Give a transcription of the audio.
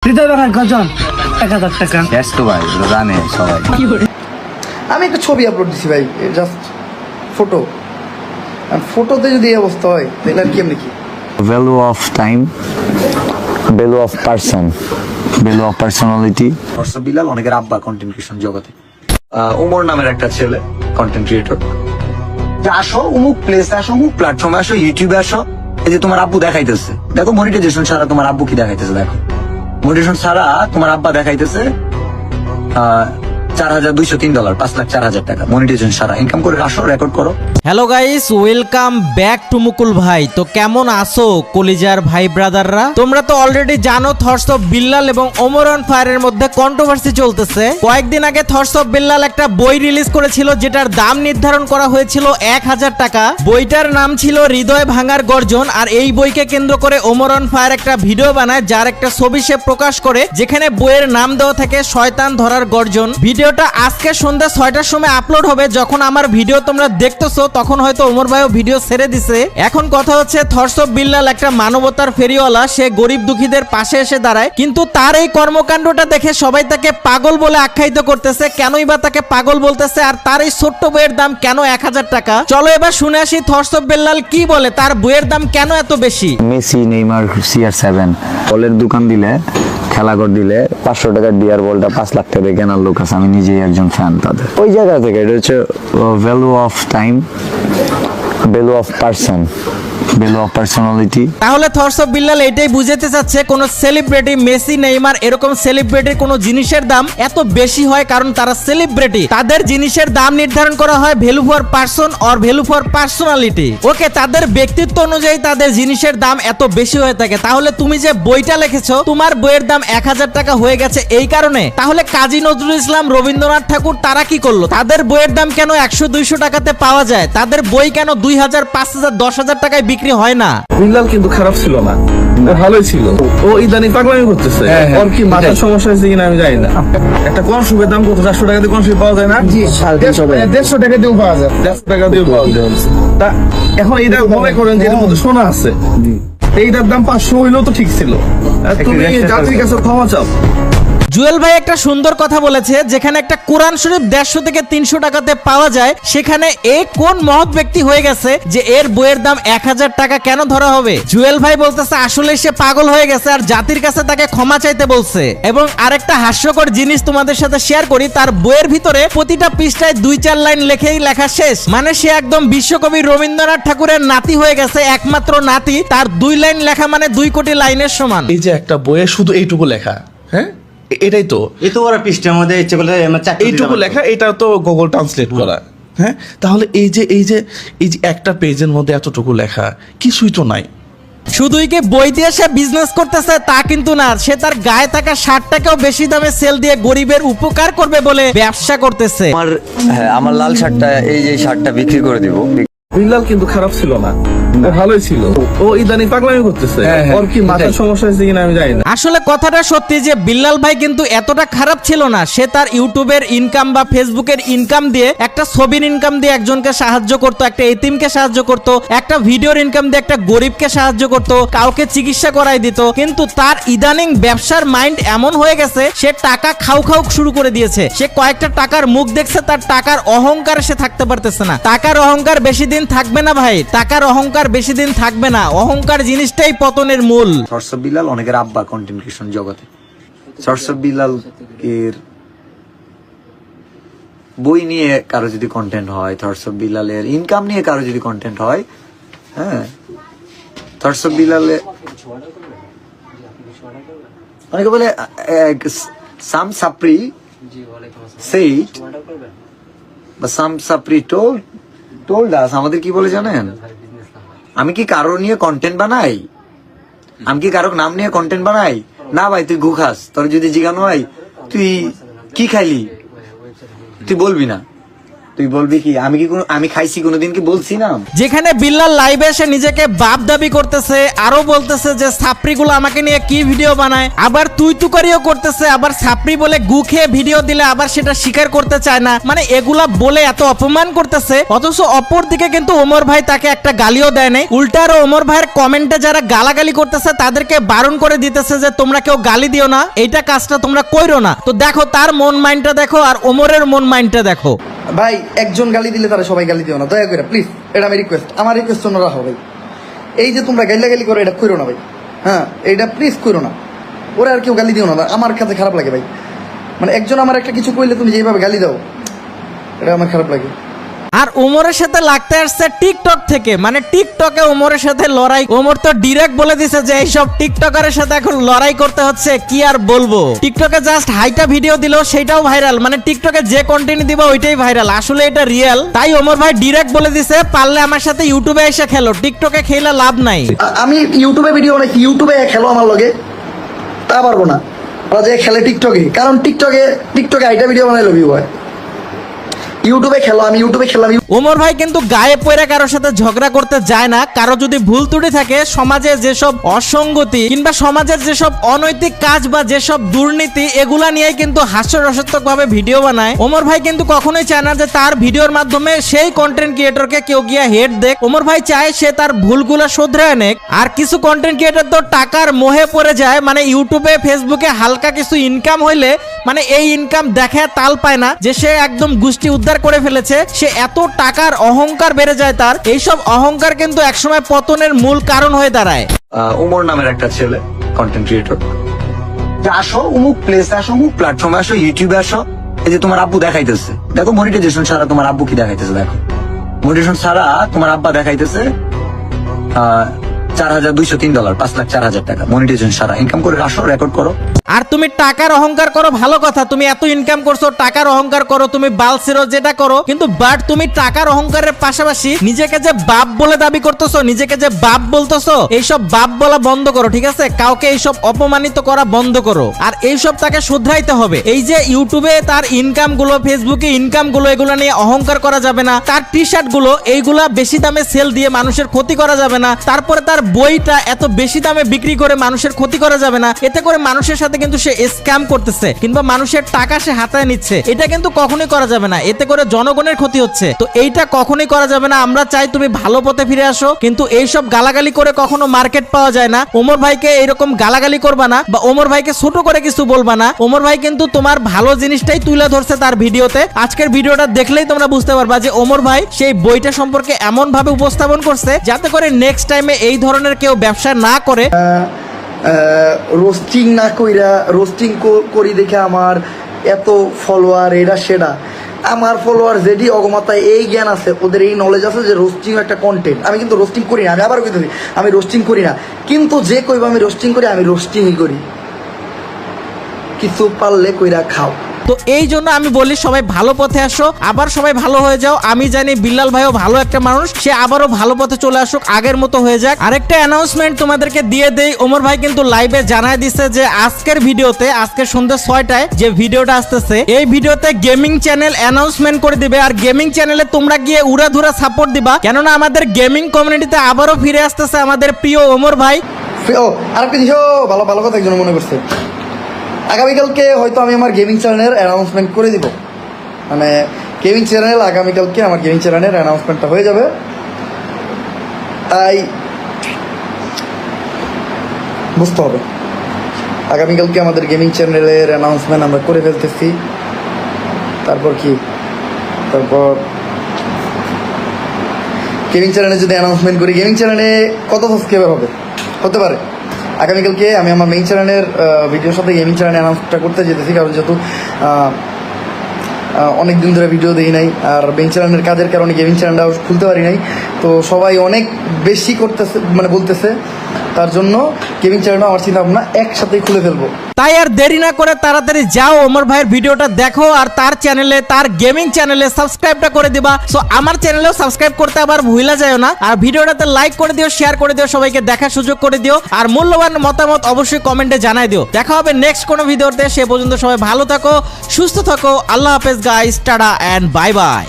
হৃদয় ভাঙার গজন 1000 টাকা। ব্যস্ত ভাই, জানে সবাই। আমি একটা ছবি আপলোড দিছি ভাই, জাস্ট ফটো। আর ফটোতে যদি এই অবস্থা হয় তাহলে আর কেমনি কি? Value of time, value of person, value of personality. Bilal অনেকের আব্বা কন্টেন্ট ক্রিয়েশন জগতে। উমর নামের একটা ছেলে কন্টেন্ট ক্রিয়েটর। আসো অমুক প্লেসে, আসো অমুক প্ল্যাটফর্মে, আসো ইউটিউবে, আসো। এই যে তোমার আব্বু দেখাইতেছে, দেখো মনিটাইজেশন ছাড়া তোমার আব্বু কি দেখাইতেছে, দেখো মনিটাইজেশন ছাড়া তোমার আব্বা দেখাইতেছে $4,203, 5,04,000 টাকা মনিটাইজেশন ছাড়া। ইনকাম করে আসো, রেকর্ড করো। Hello guys, welcome back to Mukul Bhai. তো কেমন আছো কলিজার ভাই ব্রাদাররা? তোমরা তো অলরেডি জানো থটস অফ বিল্লাল এবং ওমর অন ফায়ারের মধ্যে কন্ট্রোভার্সি চলতেছে। কয়েকদিন আগে থটস অফ বিল্লাল একটা বই রিলিজ করেছিল যেটার দাম নির্ধারণ করা হয়েছিল 1000 টাকা। বইটার নাম ছিল হৃদয় ভাঙার গর্জন। আর এই বইকে কেন্দ্র করে ওমর অন ফায়ার একটা ভিডিও বানায়, যার একটা ছবি সে প্রকাশ করে, যেখানে বইয়ের নাম দেওয়া থাকে শয়তান ধরার গর্জন। ভিডিওটা আজকে সন্ধ্যা 6টার সময় আপলোড হবে। যখন আমার ভিডিও তোমরা দেখতেছো তখন হয়তো ওমর ভাইও ভিডিও ছেড়ে দিছে। এখন কথা হচ্ছে থটস অফ বিল্লাল একটা মানবতার ফেরিওয়ালা, সে গরিব দুঃখীদের পাশে এসে দাঁড়ায়। কিন্তু তার এই কর্মকাণ্ডটা দেখে সবাই তাকে পাগল বলে আখ্যায়িত করতেছে। কেনই বা তাকে পাগল বলতেছে, আর তার এই ছোট্ট বইয়ের দাম কেন 1000 টাকা? চলো এবার শুনে আসি থটস অফ বিল্লাল কি বলে, তার বইয়ের দাম কেন এত বেশি। মেসি, নেইমার, CR7 বলের দোকান দিলে, খেলাঘর দিলে 500 টাকার ডিয়ার বলটা 5 লাখ টাকা দিয়ে কেনার লোক আছে। আমি নিজেই একজন ফ্যান তাদের। ওই জায়গা থেকে এটা হচ্ছে value of time, value of person, value of personality. তাহলে থটস অফ বিল্লাল এটাই বুঝাতে চাচ্ছে কোন সেলিব্রিটি, মেসি, নেইমার এরকম সেলিব্রিটির কোন জিনিসের দাম এত বেশি হয় কারণ তারা সেলিব্রিটি। তাদের জিনিসের দাম নির্ধারণ করা হয় value for person or value for personality. Okay, তাদের ব্যক্তিত্ব অনুযায়ী তাদের জিনিসের দাম এত বেশি হয়ে থাকে। তাহলে তুমি যে বইটা লিখেছো, তোমার বইয়ের দাম 1000 টাকা হয়ে গেছে এই কারণে। তাহলে কাজী নজরুল ইসলাম, রবীন্দ্রনাথ ঠাকুর তারা কি করলো? তাদের বইয়ের দাম কেন 100-200 টাকাতে পাওয়া যায়? তাদের বই কেন 2000, 5000, 10,000 টাকায় বিক্রি হয় না? বিল্লাল কিন্তু খারাপ ছিল না, ও ভালোই ছিল। ও ইদানিং পাগলামি করতেছে। ওর কি মাথার সমস্যা হয়েছে কিনা আমি জানি না। একটা কনসুপের দাম কত? 400 টাকা দিয়ে কনসুপ পাওয়া যায় না? 150 টাকা দিয়েও পাওয়া যায়, 150 টাকা দিয়েও পাওয়া যায়। তা এখন এটা মনে করেন যে এর মধ্যে সোনা আছে, এইটার দাম 500 হইলেও তো ঠিক ছিল। তুমি জাতির কাছে ক্ষমা চাও। জুয়েল ভাই একটা সুন্দর কথা বলেছে, যেখানে একটা কোরআন শরীফ 150 থেকে 300 টাকাতে পাওয়া যায়, সেখানে এ কোন মহৎ ব্যক্তি হয়ে গেছে যে এর বইয়ের দাম 1000 টাকা কেন ধরা হবে? জুয়েল ভাই বলতেছে আসলে সে পাগল হয়ে গেছে আর জাতির কাছে তাকে ক্ষমা চাইতে বলছে। এবং আরেকটা হাস্যকর জিনিস তোমাদের সাথে শেয়ার করি, তার বইয়ের ভিতরে প্রতিটা পৃষ্ঠায় 2-4 লাইন লেখেই লেখা শেষ। মানে সে একদম বিশ্বকবি রবীন্দ্রনাথ ঠাকুরের নাতি হয়ে গেছে, একমাত্র নাতি। তার 2 লাইন লেখা মানে 2 কোটি লাইনের সমান। এই যে একটা বইয়ে শুধু এইটুকু লেখা, হ্যাঁ এটাই তো, এই তো ওরা পৃষ্ঠার মধ্যে ইচ্ছে করলে এইটুকু লেখা, এটা তো গুগল ট্রান্সলেট করা। হ্যাঁ, তাহলে এই যে একটা পেজের মধ্যে এতটুকু লেখা, কিছুই তো নাই। শুধুই কি বই দিয়ে সে বিজনেস করতেছে তা কিন্তু না, সে তার গায়ে থাকা শার্টটাকেও বেশি দামে সেল দিয়ে গরিবের উপকার করবে বলে ব্যবসা করতেছে। আমার লাল শার্টটা, এই যে শার্টটা বিক্রি করে দিব। বিল্লাল কিন্তু খারাপ ছিল না, ও ভালোই ছিল। ও ইদানিং পাগলামি করতেছে। ওর কি মাথার সমস্যা হয়েছে কিনা আমি জানি না। আসলে কথাটা সত্যি যে বিল্লাল ভাই কিন্তু এতটা খারাপ ছিল না। সে তার ইউটিউবের ইনকাম বা ফেসবুকের ইনকাম দিয়ে, একটা ছবির ইনকাম দিয়ে একজনকে সাহায্য করতো, একটা এতিমকে সাহায্য করতো, একটা ভিডিওর ইনকাম দিয়ে একটা গরিবকে সাহায্য করতো, কাউকে চিকিৎসা করাই দিত। কিন্তু তার ইদানিং ব্যবসার মাইন্ড এমন হয়ে গেছে, সে টাকা খাও শুরু করে দিয়েছে। সে কয়েকটা টাকার মুখ দেখছে, তার টাকার অহংকারে সে থাকতে পারতেছে না। টাকার অহংকার বেশি দিন থাকবে না ভাই, টাকার অহংকার বেশি দিন থাকবে না। অহংকার জিনিসটাই পতনের মূল। থটস অফ বিলাল অনেকের আব্বা কন্টেন্ট ক্রিয়েশন জগতে। থটস অফ বিলাল এর বই নিয়ে কারো যদি কন্টেন্ট হয়, থটস অফ বিলালের ইনকাম নিয়ে কারো যদি কন্টেন্ট হয়, হ্যাঁ, থটস অফ বিলালে অনেকে বলে সাম সাপ্রি সেইট বা সাম সাপ্রি টোল্ড আস। আমাদের কি বলে জানেন? আমি কি কারো নিয়ে কন্টেন্ট বানাই? আমি কি কারো নাম নিয়ে কন্টেন্ট বানাই? না ভাই, তুই গু খাস। তোর যদি জিজ্ঞানো হয় তুই কি খাইলি, তুই বলবি না। তুই বলবি কি আমি খাইছি কোনোদিন কি বলছি না? যেখানে বিল্লাল লাইভে এসে নিজেকে বাপ দাবি করতেছে, আরো বলতেছে যে ছাপড়িগুলো আমাকে নিয়ে কি ভিডিও বানায়, আবার তুই তুকারিও করতেছে, আবার ছাপড়ি বলে গু খেয়ে ভিডিও দিলে আবার সেটা স্বীকার করতে চায় না, মানে এগুলা বলে এত অপমান করতেছে। অথচ অপর দিকে কিন্তু ওমর ভাই তাকে একটা গালিও দেয় নাই, উল্টা আরো ওমর ভাইয়ের কমেন্টে যারা গালাগালি করতেছে তাদেরকে বারণ করে দিতেছে যে তোমরা কেউ গালি দিও না, এইটা কাজটা তোমরা কইরো না। তো দেখো তার মন মাইন্ডটা দেখো আর ওমরের মন মাইন্ডটা দেখো। ভাই একজন গালি দিলে তারা সবাই গালি দিও না, দয়া করে প্লিজ, এটা আমি রিকোয়েস্ট, আমার রিকোয়েস্ট তোমরা রাখো ভাই। এই যে তোমরা গালি করো এটা করো না ভাই, হ্যাঁ এটা প্লিজ করো না। ওরা আর কেউ গালি দিও না, আমার কাছে খারাপ লাগে ভাই। মানে একজন আমার একটা কিছু কইলে তুমি যেভাবে গালি দাও, এটা আমার খারাপ লাগে। আর ওমরের সাথে লাগতে আসছে টিকটক থেকে, মানে টিকটকে ওমরের সাথে লড়াই। ওমর তো ডিরেক্ট বলে দিছে যে এইসব টিকটকারের সাথে এখন লড়াই করতে হচ্ছে, কি আর বলবো। টিকটকে জাস্ট হাইটা ভিডিও দিল সেটাও ভাইরাল, মানে টিকটকে যে কন্টেন্ট দিবা ওইটাই ভাইরাল, আসলে এটা রিয়েল। তাই ওমর ভাই ডিরেক্ট বলে দিছে পারলে আমার সাথে ইউটিউবে এসে খেলো, টিকটকে খেলে লাভ নাই। আমি ইউটিউবে ভিডিও বানাই, ইউটিউবে খেলো আমার লগে, তা পারবো না। ওরা যে খেলে টিকটকে, কারণ টিকটকে হাইটা ভিডিও বানাইলো ভিউ হয়। ইউটিউবে খেলো, আমি ইউটিউবে খেলাম। ওমর ভাই কিন্তু গায়ে পড়ে কারোর সাথে ঝগড়া করতে যায় না। কারো যদি ভুল ত্রুটি থাকে, সমাজে যেসব অসঙ্গতি কিংবা সমাজের যেসব অনৈতিক কাজ বা যেসব দুর্নীতি, এগুলা নিয়ে কিন্তু হাস্যরসাত্মক ভাবে ভিডিও বানায়। ওমর ভাই কিন্তু কখনোই চায় না যে তার ভিডিওর মাধ্যমে সেই কন্টেন্ট ক্রিয়েটরকে কেউ গিয়ে হেড দেখ। ওমর ভাই চায় সে তার ভুলগুলো শুধরে আনেক। আর কিছু কন্টেন্ট ক্রিয়েটর তো টাকার মোহে পড়ে যায়, মানে ইউটিউবে ফেসবুকে হালকা কিছু ইনকাম হইলে মানে এই ইনকাম দেখে তাল পায় না যে সে একদম গোষ্ঠী উদ্ধার করে ফেলেছে। সে এত টাকার অহংকার বেড়ে যায় তার, এইসব অহংকার কিন্তু একসময় পতনের মূল কারণ হয়ে দাঁড়ায়। উমর নামের একটা ছেলে কন্টেন্ট ক্রিয়েটর, আসো অমুক প্লেসে আসো, অমুক প্ল্যাটফর্মে আসো, ইউটিউবে আসো, এই যে তোমার আব্বু দেখাইতেছে, দেখো মনিটাইজেশন ছাড়া তোমার আব্বু কি দেখাইতেছে, দেখো মনিটাইজেশন ছাড়া তোমার আব্বা দেখাইতেছে $4,203, 5,04,000 টাকা মনিটাইজেশন ছাড়া ইনকাম করে আসো, রেকর্ড করো। আর তুমি টাকার অহংকার করো, ভালো কথা, তুমি এত ইনকাম করছো, টাকার অহংকার করো, তুমি বালসিরো যেটা করো, কিন্তু বাট তুমি টাকার অহংকারের পাশাপাশি নিজেকে যে বাপ বলে দাবি করতেছো, নিজেকে যে বাপ বলতেছো, এইসব বাপ বলা বন্ধ করো, ঠিক আছে? কাউকে এইসব অপমানিত করা বন্ধ করো, আর এইসব তাকে শুধরাইতে হবে। এই যে ইউটিউবে তার ইনকাম গুলো, ফেসবুকে ইনকাম গুলো, এগুলো নিয়ে অহংকার করা যাবে না। তার টি শার্ট গুলো এইগুলা বেশি দামে সেল দিয়ে মানুষের ক্ষতি করা যাবে না। তারপরে তার বইটা এত বেশি দামে বিক্রি করে মানুষের ক্ষতি করা যাবে না। এতে করে মানুষের সাথে কিন্তু সে স্ক্যাম করতেছে কিংবা মানুষের টাকা সে হাতায় নিচ্ছে, এটা কিন্তু কখনোই করা যাবে না। এতে করে জনগণের ক্ষতি হচ্ছে, তো এইটা কখনোই করা যাবে না। আমরা চাই তুমি ভালো পথে ফিরে আসো, কিন্তু এইসব গালাগালি করে কখনো মার্কেট পাওয়া যায় না। ওমর ভাইকে এরকম গালাগালি করবা না বা ওমর ভাইকে ছোট করে কিছু বলবা না। ওমর ভাই কিন্তু তোমার ভালো জিনিসটাই তুলে ধরছে তার ভিডিওতে। আজকের ভিডিওটা দেখলেই তোমরা বুঝতে পারবা যে ওমর ভাই সেই বইটা সম্পর্কে এমন ভাবে উপস্থাপন করছে যাতে করে নেক্সট টাইমে এই ধরনের কেউ ব্যবসা না করে। রোস্টিং না কইরা, রোস্টিং করি দেখে আমার এত ফলোয়ার, এটা সেটা। আমার ফলোয়ার যেটি অগমাতায় এই জ্ঞান আছে, ওদের এই নলেজ আছে যে রোস্টিং একটা কন্টেন্ট। আমি কিন্তু রোস্টিং করি না, আমি আবারও কিন্তু আমি রোস্টিং করি না, কিন্তু যে কইবা আমি রোস্টিং করি, আমি রোস্টিংই করি। কিছু পারলে কইরা খাও। তো এই জন্য আমি বলি সবাই ভালো পথে আসো, আবার সবাই ভালো হয়ে যাও। আমি জানি বিল্লাল ভাইও ভালো একটা মানুষ, সে আবারও ভালো পথে চলে আসুক, আগের মতো হয়ে যাক। আরেকটা অ্যানাউন্সমেন্ট তোমাদেরকে দিয়ে দেই, ওমর ভাই কিন্তু লাইভে জানায় দিছে যে আজকের ভিডিওতে, আজকে সন্ধ্যা 6টায় যে ভিডিওটা আসতেছে, এই ভিডিওতে গেমিং চ্যানেল অ্যানাউন্সমেন্ট করে দিবে। আর গেমিং চ্যানেলে তোমরা গিয়ে উড়াধুরা সাপোর্ট দিবা, কেননা আমাদের গেমিং কমিউনিটিতে আবারও ফিরে আসতেছে আমাদের প্রিয় ওমর ভাই। ও আরেকটা জিনিস, ভালো ভালো কথা একজন মনে করছে, আগামীকালকে হয়তো আমি আমার গেমিং চ্যানেলের অ্যানাউন্সমেন্ট করে দিব। মানে গেমিং চ্যানেল আগামীকালকে আমার গেমিং চ্যানেলের অ্যানাউন্সমেন্টটা হয়ে যাবে। তাই বুঝতে হবে আগামীকালকে আমাদের গেমিং চ্যানেলের অ্যানাউন্সমেন্ট আমরা করে ফেলতেছি। তারপর গেমিং চ্যানেলে যদি অ্যানাউন্সমেন্ট করি, গেমিং চ্যানেলে কত সাবস্ক্রাইবার হতে পারে আগামীকালকে আমি আমার মেইন চ্যানেলের ভিডিওর সাথে গেমিং চ্যানেল অ্যানাউন্সটা করতে যেতেছি। কারণ যেহেতু অনেক দিন ধরে ভিডিও দিই নাই, আর মেইন চ্যানেলের কাজের কারণে গেমিং চ্যানেলটাও খুলতে পারি নাই, তো সবাই অনেক বেশি করতেছে, মানে বলতেছে, তার জন্য গেমিং চ্যানেলটা আমার চিন্তা ভাবনা একসাথেই খুলে ফেলবো। তাই আর দেরি না করে তাড়াতাড়ি যাও ওমর ভাইয়ের ভিডিওটা দেখো, আর তার চ্যানেলে, তার গেমিং চ্যানেলে সাবস্ক্রাইবটা করে দিবা। সো আমার চ্যানেলেও সাবস্ক্রাইব করতে আবার ভুলা যায় না, আর ভিডিওটাতে লাইক করে দিও, শেয়ার করে দিও, সবাইকে দেখার সুযোগ করে দিও, আর মূল্যবান মতামত অবশ্যই কমেন্টে জানাই দিও। দেখা হবে নেক্সট কোনো ভিডিওতে, সে পর্যন্ত সবাই ভালো থাকো, সুস্থ থাকো, আল্লাহ হাফেজ guys, tata and bye by.